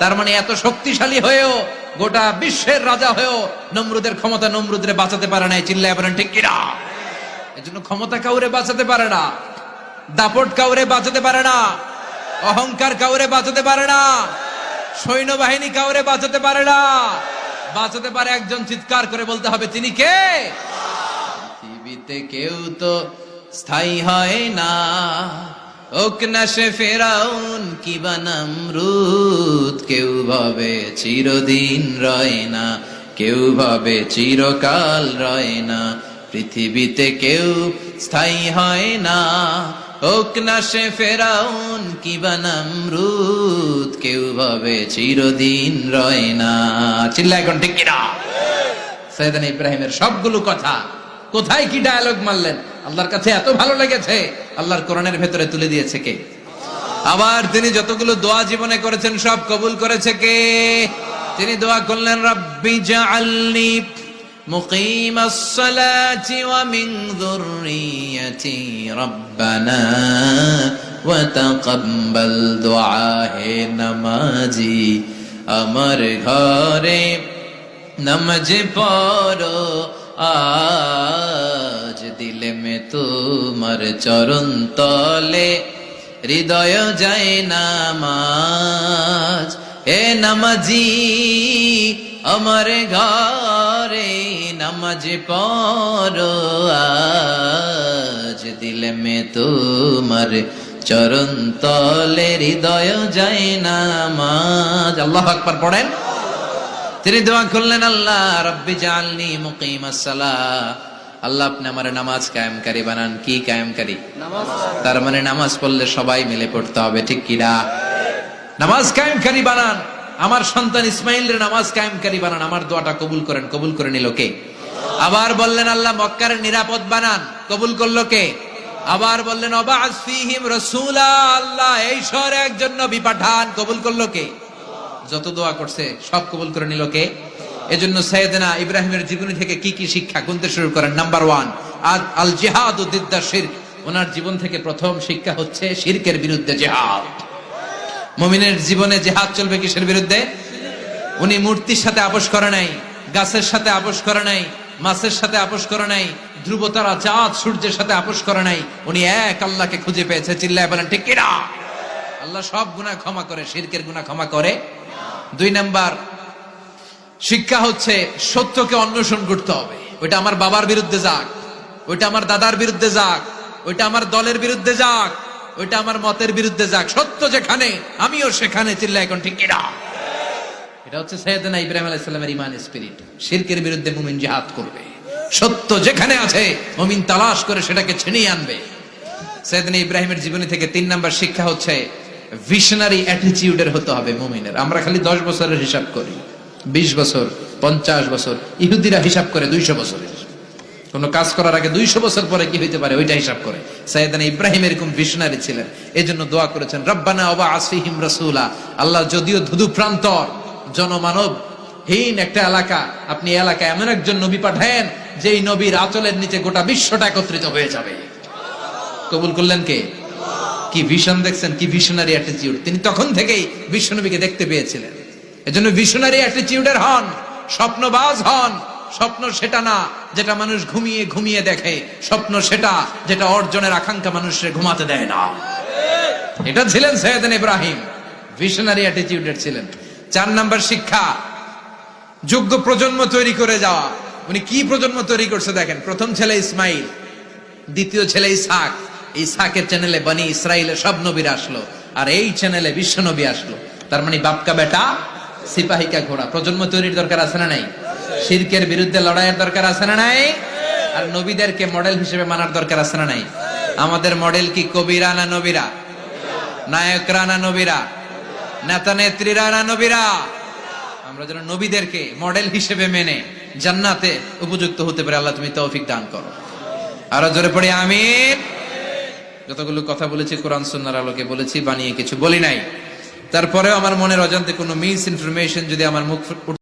তার মানে এত শক্তিশালী হয়েও, গোটা বিশ্বের রাজা হয়েও নমরুদের ক্ষমতা নমরুদরে বাঁচাতে পারে না। চিল্লায় বলেন ঠিক কিনা? এজন্য ক্ষমতা কাউরে বাঁচাতে পারে না, দাপট কাউরে বাঁচাতে পারে না, অহংকার কাউরে বাঁচাতে পারে না, সৈন্যবাহিনী কাউরে বাঁচাতে পারে না। বাঁচাতে পারে একজন, চিৎকার করে বলতে হবে তিনি কে? পৃথিবীতে কেউ তো স্থায়ী হয় না, হোক না সে ফেরাউন কিবা নমরুদ। কেউ ভাবে চিরদিন রয় না, কেউ ভাবে চিরকাল রয় না। পৃথিবীতে কেউ স্থায়ী হয় না, হোক না সে ফেরাউন কিবা নমরুদ। কেউ ভাবে চিরদিন রয় না। চিল্লা এখন ঠিক কিনা? সাইয়েদনা ইব্রাহিমের সবগুলো কথা কোথায় কি ডায়ালগ মারলেন, আল্লাহর কাছে এত ভালো লেগেছে, আল্লাহর কোরআনের ভেতরে তুলে দিয়েছে কে? আবার তিনি যতগুলো দোয়া জীবনে করেছেন সব কবুল করেছে কে? তিনি দোয়া করলেন, রাব্বি জাআলনি মুকিমাস সালাতি ওয়া মিন যুররিয়াতি রাব্বানা ওয়া তাকাব্বাল দুআ। হে নামাজি, আমার ঘরে নামাজ পড়ো আজ, দিলে মে তোমার চরণ তলে হৃদয় যায় নামাজ। হে নামাজি, আমার ঘরে নামাজ পড়ো আজ, দিলে মে তোমার চরণ তলে হৃদয় যায় নামাজ। আল্লাহু আকবার পড়েন। তিনি দোয়া করলেন, আল্লাহ রাব্বি জাআলনি মুকিমাস সালাহ, আল্লাহ আপনি আমার নামাজ কায়েমকারী বানান। কি কায়েমকারী? নামাজ। তার মানে নামাজ পড়লে সবাই মিলে পড়তে হবে, ঠিক কি না? নামাজ কায়েমকারী বানান। আমার সন্তান ইসমাইলের নামাজ কায়েমকারী বানান। আমার দোয়াটা কবুল করেন। কবুল করে নিল কে? আবার বললেন, আল্লাহ মক্কার নিরাপদ বানান। কবুল করলো কে? আবার বললেন, ওয়াবা'আস ফীহিম রাসূলা, আল্লাহ এই শহরে একজন নবী পাঠান। কবুল করলো কে? যত দোয়া করছে সব কবুল করে নিল কে? এজন্য সাইয়েদনা ইব্রাহিমের জীবনী থেকে কি কি শিক্ষা গুনতে শুরু করেন। নাম্বার 1, আল জিহাদু দিদ্দা শিরক। ওনার জীবন থেকে প্রথম শিক্ষা হচ্ছে শিরকের বিরুদ্ধে জিহাদ। মুমিনের জীবনে জিহাদ চলবে কিসের বিরুদ্ধে? উনি মূর্তির সাথে আপোষ করে নাই, গাছের সাথে আপোষ করে নাই, মাছের সাথে আপোষ করে নাই, ধ্রুবতারা চাঁদ সূর্যের সাথে আপোষ করে নাই। উনি এক আল্লাহকে খুঁজে পেয়েছে। চিল্লায় বলেন ঠিক কিনা? আল্লাহ সব গুনাহ ক্ষমা করে, শিরকের গুনাহ ক্ষমা করে। 2 নাম্বার শিক্ষা হচ্ছে সত্যকে অন্বেষণ করতে হবে। ওইটা আমার বাবার বিরুদ্ধে যাক, ওইটা আমার দাদার বিরুদ্ধে যাক, ওইটা আমার দলের বিরুদ্ধে যাক, ওইটা আমার মতের বিরুদ্ধে যাক, সত্য যেখানে আমিও সেখানে। চিল্লায় এখন ঠিক কিনা? এটা হচ্ছে সাইয়েদনা ইব্রাহিম আলাইহিস সালামের ঈমান স্পিরিট। শিরকের বিরুদ্ধে মুমিন জিহাদ করবে। সত্য যেখানে আছে মুমিন তালাশ করে সেটাকে ছিনিয়ে আনবে। সাইয়েদনা ইব্রাহিমের জীবনী থেকে 3 নাম্বার শিক্ষা হচ্ছে ভিশনারি অ্যাটিটিউডের হতে হবে মুমিনের। আমরা খালি 10 বছরের হিসাব করি, 20 বছর, 50 বছর। ইহুদিরা হিসাব করে 200 বছরের। কোন কাজ করার আগে 200 বছর পরে কি হইতে পারে ওইটা হিসাব করে। সাইয়েদনা ইব্রাহিম এরকম ভিশনারি ছিলেন। এজন্য দোয়া করেছেন, রব্বানা ওয়াবা'আস ফীহিম রাসূলা। আল্লাহ যদিও ধুধু প্রান্তর জনমানব হীন একটা এলাকা, আপনি এলাকায় এমন একজন নবী পাঠায়েন যেই নবীর আঁচলের নিচে গোটা বিশ্বটা একত্রিত হয়ে যাবে। কবুল করলেন কে? কি ভিশন দেখছেন, কি ভিশনারি অ্যাটিটিউড। তিনি তখন থেকেই বিশ্বনবীকে দেখতে পেয়েছিলেন। এজন্য ভিশনারি অ্যাটিটিউডের হন, স্বপ্নবাজ হন। স্বপ্ন সেটা না যেটা মানুষ ঘুমিয়ে ঘুমিয়ে দেখে, স্বপ্ন সেটা যেটা অর্জনের আকাঙ্ক্ষা মানুষের ঘুমাতে দেয় না। এটা ছিলেন সাইয়েদনা ইব্রাহিম, ভিশনারি অ্যাটিটিউডের ছিলেন। 4 নাম্বার শিক্ষা, যোগ্য প্রজন্ম তৈরি করে যাওয়া। উনি কি প্রজন্ম তৈরি করছে দেখেন। প্রথম ছেলে ইসমাইল, দ্বিতীয় ছেলে ইসহাক। ইসহাকের চ্যানেলে বনি ইসরাইলের সব নবীরা আসলো, আর এই চ্যানেলে বিশ্ব নবী আসলো। তার মানে বাপকা বেটা সিপাহিকা ঘোড়া। প্রজন্ম তৈরির দরকার আছে না নাই? শিরকের বিরুদ্ধে লড়াইয়ের দরকার আছে না নাই? আর নবীদেরকে মডেল হিসেবে মানার দরকার আছে না নাই? আমাদের মডেল কি কবিরা না নবীরা? নায়করা না নবীরা? নেতা নেত্রীরা না নবীরা? আমরা যেন নবীদেরকে মডেল হিসেবে মেনে জান্নাতে উপযুক্ত হতে পারে। আল্লাহ তুমি তৌফিক দান করো। আরো জোরে পড়ি আমিন। যতগুলো কথা বলেছি কোরআন সুন্নাহর আলোকে বলেছি, বানিয়ে কিছু বলি নাই। তারপরেও আমার মনের অজান্তে কোনো মিস ইনফরমেশন যদি আমার মুখ